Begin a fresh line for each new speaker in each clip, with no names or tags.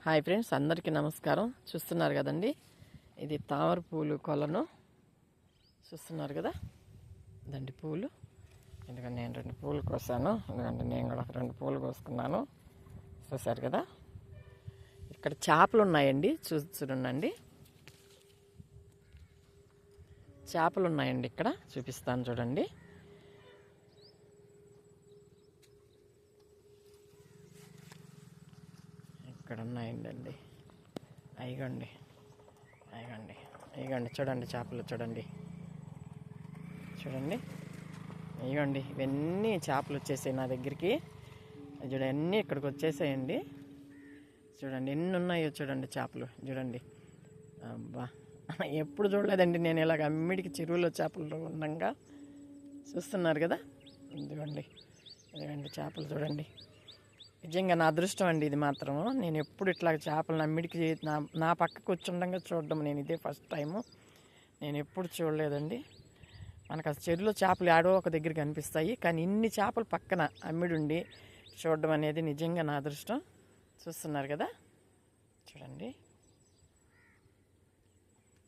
Hi friends, అందరికీ నమస్కారం. చూస్తున్నారు కదండి, ఇది తామర పూలు కొలను చూస్తున్నారు కదా. దండి పూలు, ఎందుకంటే నేను 2 పూలు కోసాను. ఎందుకంటే నేను కూడా 2 పూలు కోసుకున్నాను. చూసారు కదా, ఇక్కడ చేపలు ఉన్నాయండి. చూడండి, చేపలు ఉన్నాయండి. ఇక్కడ చూపిస్తాను చూడండి. ఇక్కడ ఉన్నాయండి. అయ్యండి చూడండి, చేపలు చూడండి. ఇవ్వండి, ఇవన్నీ చేపలు వచ్చేసాయి నా దగ్గరికి. చూడండి, అన్నీ ఇక్కడికి వచ్చేసాయండి. చూడండి ఎన్ని ఉన్నాయో చూడండి చేపలు. చూడండి, అబ్బా, ఎప్పుడు చూడలేదండి నేను ఇలాగ అమ్మిడికి చెరువులో చేపలు ఉండగా. చూస్తున్నారు కదా, ఇదిగోండి చేపలు చూడండి. నిజంగా నా అదృష్టం అండి ఇది మాత్రం. నేను ఎప్పుడు ఇట్లా చేపలను అమ్మిడికి నా పక్కకు వచ్చి ఉండగా చూడడం నేను ఇదే ఫస్ట్ టైము. నేను ఎప్పుడు చూడలేదండి. మనకు అసలు చెరువులో చేపలు ఆడో ఒక దగ్గర కనిపిస్తాయి, కానీ ఇన్ని చేపలు పక్కన అమ్మిడుండి చూడడం అనేది నిజంగా నా అదృష్టం. చూస్తున్నారు కదా, చూడండి,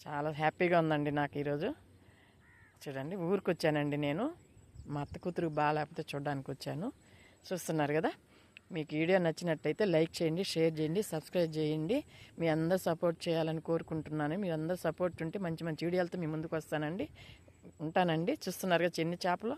చాలా హ్యాపీగా ఉందండి నాకు ఈరోజు. చూడండి, ఊరికి వచ్చానండి నేను. మా అత్త కూతురు బాగాలేకపోతే చూడడానికి వచ్చాను. చూస్తున్నారు కదా. మీకు వీడియో నచ్చినట్టయితే లైక్ చేయండి, షేర్ చేయండి, సబ్స్క్రైబ్ చేయండి. మీ అందరూ సపోర్ట్ చేయాలని కోరుకుంటున్నాను. మీరు అందరూ సపోర్ట్ ఉంటే మంచి మంచి వీడియోలతో మీ ముందుకు వస్తానండి. ఉంటానండి. చూస్తున్నారు కదా ఎన్ని చేపలు.